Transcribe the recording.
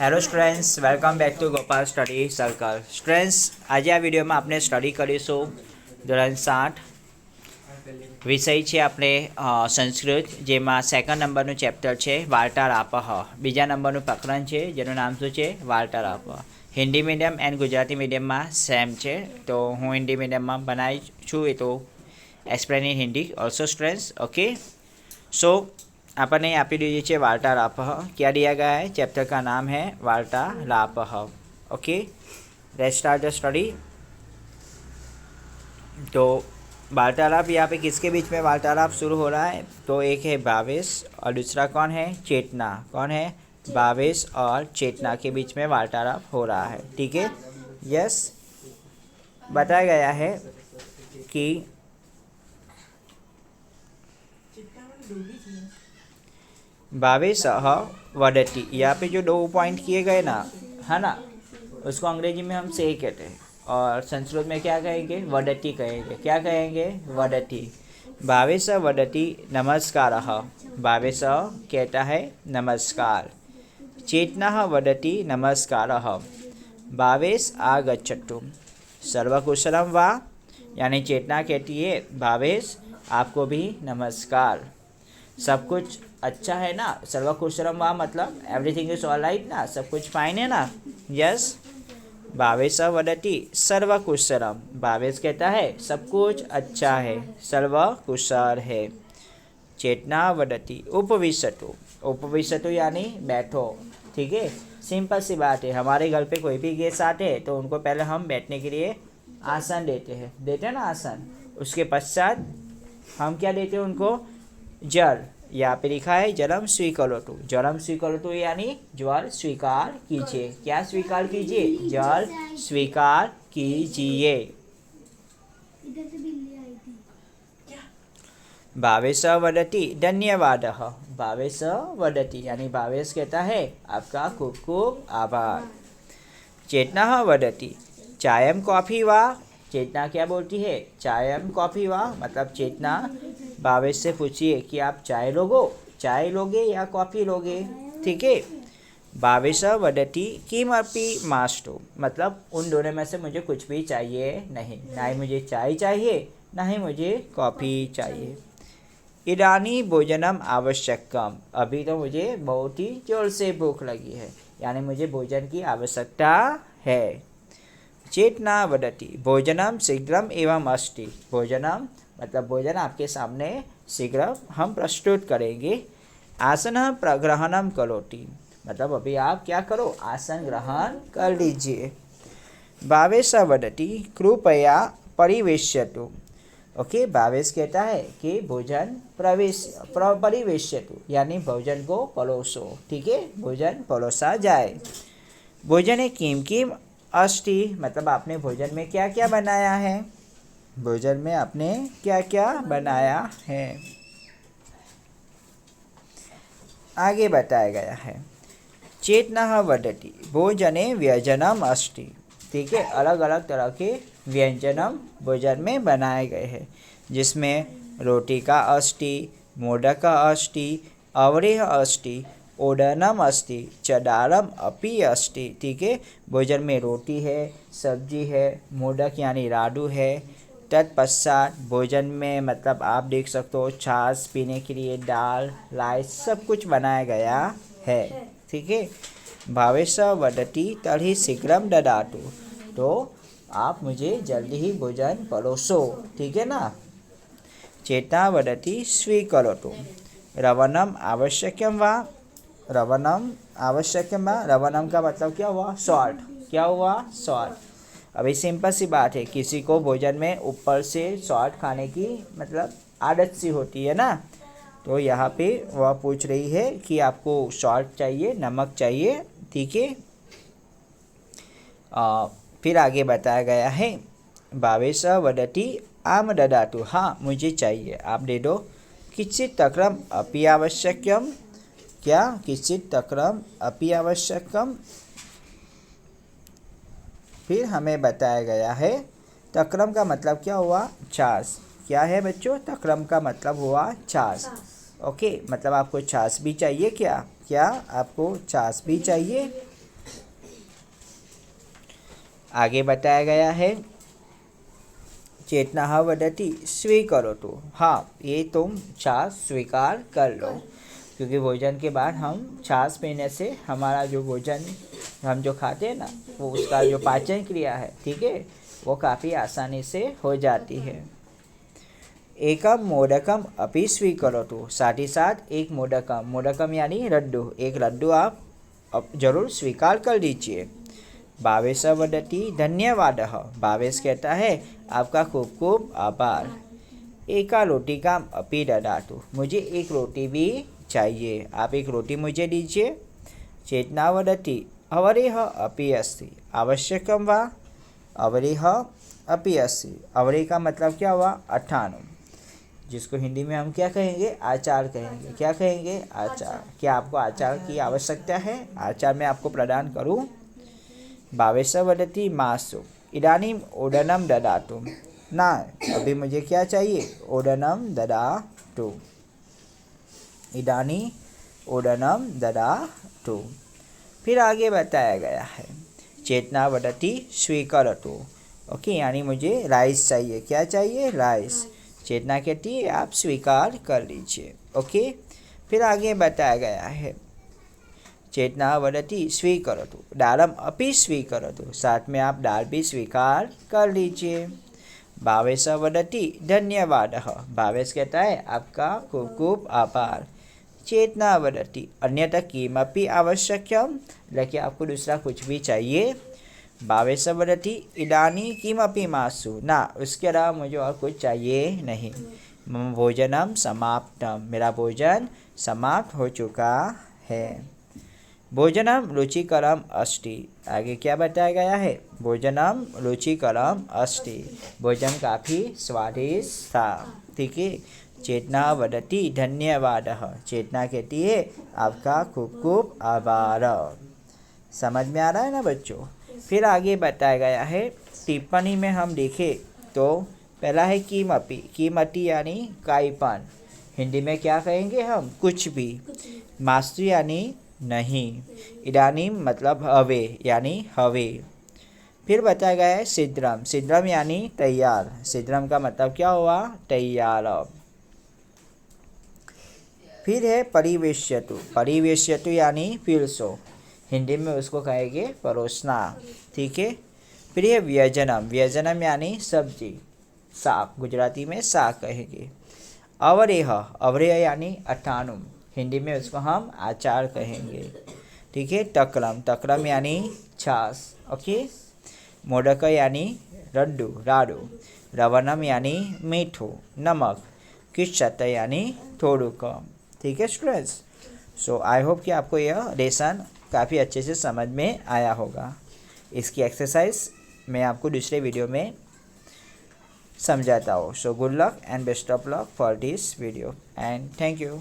Hello students, welcome back to Gopal study circle. Students, આજે આ વિડીયોમાં આપણે સ્ટડી કરીશું ધોરણ 7 વિષય છે આપણે સંસ્કૃત, જેમાં સેકન્ડ નંબરનું ચેપ્ટર છે વાર્તાલાપઃ. બીજા નંબરનું પ્રકરણ છે જેનું નામ શું છે? વાર્તાલાપ. હિન્દી મીડિયમ એન્ડ ગુજરાતી મીડિયમમાં સેમ છે, તો હું હિન્દી मीडियम में बनाई छूँ ये तो explain in Hindi also students. Okay, so अपन ने आपी दीजिए है वार्तालाप. क्या दिया गया है? चैप्टर का नाम है वार्तालाप. Okay, let's start the study. तो वार्तालाप यहाँ पे किसके बीच में वार्तालाप शुरू हो रहा है? तो एक है भावेश और दूसरा कौन है? चेतना. कौन है? भावेश और चेतना के बीच में वार्तालाप हो रहा है. ठीक है, यस. बताया गया है कि भावेशः वदति. यहाँ पे जो 2 पॉइंट किए गए ना, है ना, उसको अंग्रेजी में हम से कहते हैं और संस्कृत में क्या कहेंगे? वदति कहेंगे. क्या कहेंगे? वदति. भावेशः वदति नमस्कारः. भावेशः कहता है नमस्कार. चेतना वदति नमस्कारः. भावेश आगच्छतु. सर्वकुशलम वा, यानी चेतना कहती है भावेश आपको भी नमस्कार. सब कुछ अच्छा है ना? सर्वकुशलम वा मतलब एवरीथिंग इज ऑल राइट ना, सब कुछ फाइन है ना? यस. भावेश वदति सर्वकुशलम. भावेश कहता है सब कुछ अच्छा है, सर्वकुशल है. चेतना वदति उपविशतु. उपविशतु यानी बैठो. ठीक है, सिंपल सी बात है. हमारे घर पे कोई भी गेस्ट आते हैं तो उनको पहले हम बैठने के लिए आसन देते हैं ना, आसन. उसके पश्चात हम क्या देते हैं उनको? जल. यहाँ पे लिखा है जलम स्वीकरोतु. जलम स्वीकरोतु यानी जल स्वीकार कीजिए. क्या स्वीकार कीजिए? जल स्वीकार कीजिए. भावेश वदति धन्यवादः. भावेश वदति यानी भावेश कहता है आपका खूब खूब आभार. चेतना वदति चायम कॉफी वा. चेतना क्या बोलती है? चायम कॉफी वा. मतलब चेतना भावेश से पूछिए कि आप चाय लोगे या कॉफ़ी लोगे. ठीक है. भावेश वदति किमपि मास्तु. मतलब उन दोनों में से मुझे कुछ भी चाहिए नहीं. ना ही मुझे चाय चाहिए, ना ही मुझे कॉफ़ी चाहिए. इदानी भोजनम आवश्यकम. अभी तो मुझे बहुत ही जोर से भूख लगी है, यानी मुझे भोजन की आवश्यकता है. चेतना वदति भोजनम शीघ्रम एवं अस्ति. भोजनम मतलब भोजन आपके सामने शीघ्र हम प्रस्तुत करेंगे. आसन प्रग्रहणम करोति. मतलब अभी आप क्या करो? आसन ग्रहण कर लीजिए. भावेश वदति कृपया परिवेश्यतु. ओके, भावेश कहता है कि भोजन परिवेश्यतु यानी भोजन को परोसो. ठीक है, भोजन परोसा जाए. भोजने किम किम अस्ति. मतलब आपने भोजन में क्या क्या बनाया है? भोजन में आपने क्या क्या बनाया है, आगे बताया गया है. चेतना वदति भोजने व्यंजनम अस्ति. ठीक है, अलग अलग तरह के व्यंजनम भोजन में बनाए गए हैं, जिसमें रोटी का अस्ति, मोदक का अस्ति, अवरेह अस्ति, ओदनम अस्ति, चदारम अपि अस्ति. ठीक है, भोजन में रोटी है, सब्जी है, मोदक यानी लाडू है. तत्पश्चात भोजन में मतलब आप देख सकते हो छाछ पीने के लिए दाल, राइस, सब कुछ बनाया गया है. ठीक है. भावेश वदति तर्हि शीघ्रम ददातु. तो आप मुझे जल्दी ही भोजन परोसो. ठीक है ना. चेतना वदति स्वीकरोतु. रवनम आवश्यकम वा. रवनम आवश्यकम वा. रवनम का मतलब क्या हुआ? सॉल्ट. क्या हुआ? सॉल्ट. अभी सिंपल सी बात है, किसी को भोजन में ऊपर से सॉल्ट खाने की मतलब आदत सी होती है ना, तो यहाँ पे वह पूछ रही है कि आपको सॉल्ट चाहिए, नमक चाहिए. ठीक है. फिर आगे बताया गया है भावेश वदति आम ददातु. हाँ, मुझे चाहिए, आप दे दो. किंचित् तक्रम अपि आवश्यकम. क्या? किंचित् तक्रम अपि आवश्यकम. फिर हमें बताया गया है तक्रम का मतलब क्या हुआ? छाछ. क्या है बच्चों? तक्रम का मतलब हुआ छाछ. ओके, मतलब आपको छाछ भी चाहिए. क्या क्या आपको छाछ भी चाहिए? आगे बताया गया है चेतना वदति स्वीकरोतु। हाँ, ये तुम छाछ स्वीकार कर लो, क्योंकि भोजन के बाद हम छाछ पीने से हमारा जो भोजन हम जो खाते हैं ना, वो उसका जो पाचन क्रिया है, ठीक है, वो काफ़ी आसानी से हो जाती है। एकम मोदकम अपि स्वीकरोतु। साथ ही साथ एक मोदकम, मोदकम यानी लड्डू, एक लड्डू आप जरूर स्वीकार कर लीजिए। भावेश वदति धन्यवादः। भावेश कहता है आपका खूब खूब आभार। एका रोटिकाम अपि ददातु। मुझे एक रोटी भी चाहिए, आप एक रोटी मुझे दीजिए। चेतना वदति अवरेह अपि अस्ति। आवश्यकम वा अवरेह अपि अस्ति। अवरेह का मतलब क्या हुआ? अठानु, जिसको हिंदी में हम क्या कहेंगे? आचार कहेंगे। क्या कहेंगे? आचार। क्या आपको आचार की आवश्यकता है? आचार मैं आपको प्रदान करूं? भावेश वदति मासु इदानीम ओदनम ददातु। ना, अभी मुझे क्या चाहिए? ओदनम ददातु। इदानी ओदनम ददातु। फिर आगे बताया गया है चेतना वदति स्वीकरोतु। ओके, यानी मुझे राइस चाहिए। क्या चाहिए? राइस। चेतना कहती है आप स्वीकार कर लीजिए। ओके, फिर आगे बताया गया है चेतना वदति स्वीकरोतु दालम अपि स्वीकरोतु। साथ में आप दाल भी स्वीकार कर लीजिए। भावेश वदति धन्यवादः। भावेश कहता है आपका खूब खूब आभार। चेतना वदति अन्यथा किमपि आवश्यकम। लेकिन आपको दूसरा कुछ भी चाहिए? भावेश वदति इदानी किमपि मासु। ना, उसके अलावा मुझे और कुछ चाहिए नहीं। मम भोजनम समाप्तम। मेरा भोजन समाप्त हो चुका है। भोजनम रुचिकरम अस्ति। आगे क्या बताया गया है? भोजनम रुचिकरम अस्ति। भोजन काफ़ी स्वादिष्ट था। ठीक है। चेतना वदति धन्यवादः। चेतना कहती है आपका खूब खूब आभार। समझ में आ रहा है ना बच्चों? फिर आगे बताया गया है टिप्पणी में हम देखें तो पहला है किमपि। किमति यानी काईपन। हिंदी में क्या कहेंगे हम? कुछ भी। मास्तु यानी नहीं। इदानीम मतलब हवे यानी हवे। फिर बताया गया है शीघ्रम। शीघ्रम यानी तैयार। शीघ्रम का मतलब क्या हुआ? तैयार। फिर है परिवेश्यतु। परिवेश्यतु यानी पिरसो। हिंदी में उसको कहेंगे परोसना। ठीक है। फिर है व्यंजनम। व्यंजनम यानी सब्जी, साग। गुजराती में साग कहेंगे। अवरेह। अवरेह यानी अठानुम। हिंदी में उसको हम आचार कहेंगे। ठीक है। तक्रम। तक्रम यानी छाछ। ओके। मोदक यानी लड्डू, लाडू। रवनम यानी मीठो, नमक। किच्चत यानी थोड़ू कम। ठीक है स्टूडेंट्स। सो आई होप कि आपको यह लेसन काफ़ी अच्छे से समझ में आया होगा। इसकी एक्सरसाइज मैं आपको दूसरे वीडियो में समझाता हूँ। So good luck and best of luck for this video and thank you.